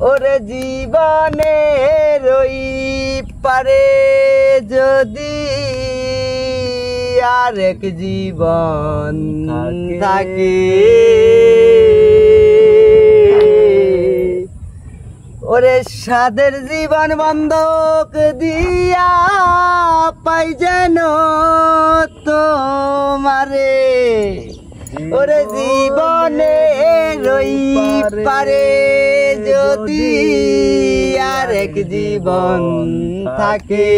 ওরে জীবনের ওই পারে যদি আরেক জীবন থাকে, ওরে সাদের জীবন বন্ধক দিয়া পাই যেন তোমারে, ওরে জীবনে রই পারে যদি আরেক জীবন থাকে,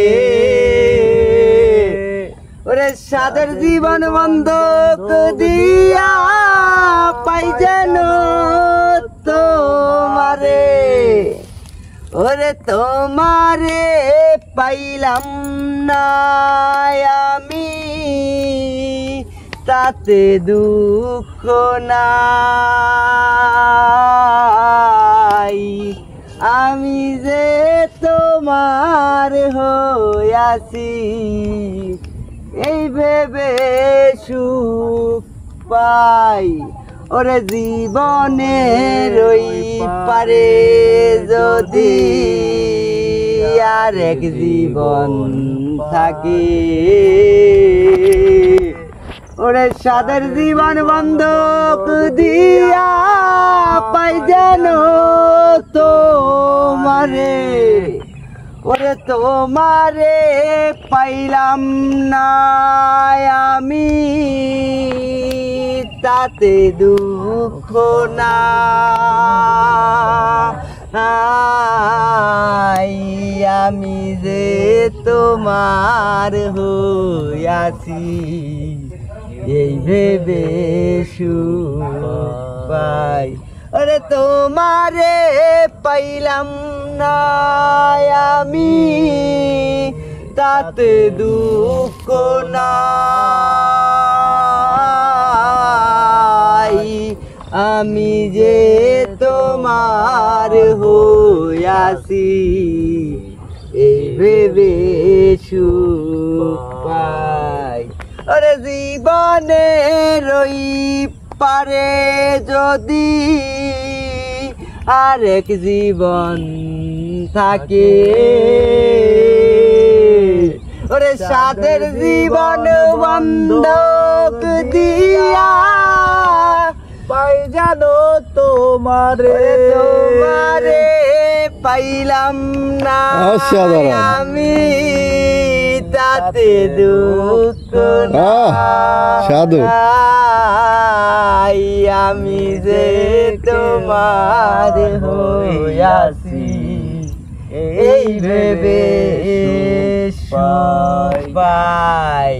ওরে সাদের জীবন বন্ধক দিয়া পাই যেন তোমারে, ওরে তোমারে পাইলাম না আমি তাতে দুঃখ নাই, আমি যে তোমার হইয়াছি এই ভেবে সুখ পাই, ওরে জীবনের ওই পারে যদি আরেক জীবন থাকে, ওরে সাদের জীবন বন্ধক দিয়া পাই যেন তোমারে, ওরে তোমারে পাইলাম না আমি তাতে দুঃখ নাই, আমি যে তোমার হইয়াছি এই ভেবে সুখ পাই, ওরে তোমারে পাইলাম না আমি তাতে দুঃখ নাই, আমি যে তোমার হইয়াছি এই ভেবে সুখ পাই, ওরে জীবনের ওই পারে যদি আরেক জীবন থাকে, ওরে সাদের জীবন বন্ধক দিয়া পাই জানো তোমারে, তোমারে পাইলাম না আমি তাতে দুঃখ নাই, আমি যে তোমার হইয়াছি এই ভেবে সুখ পাই।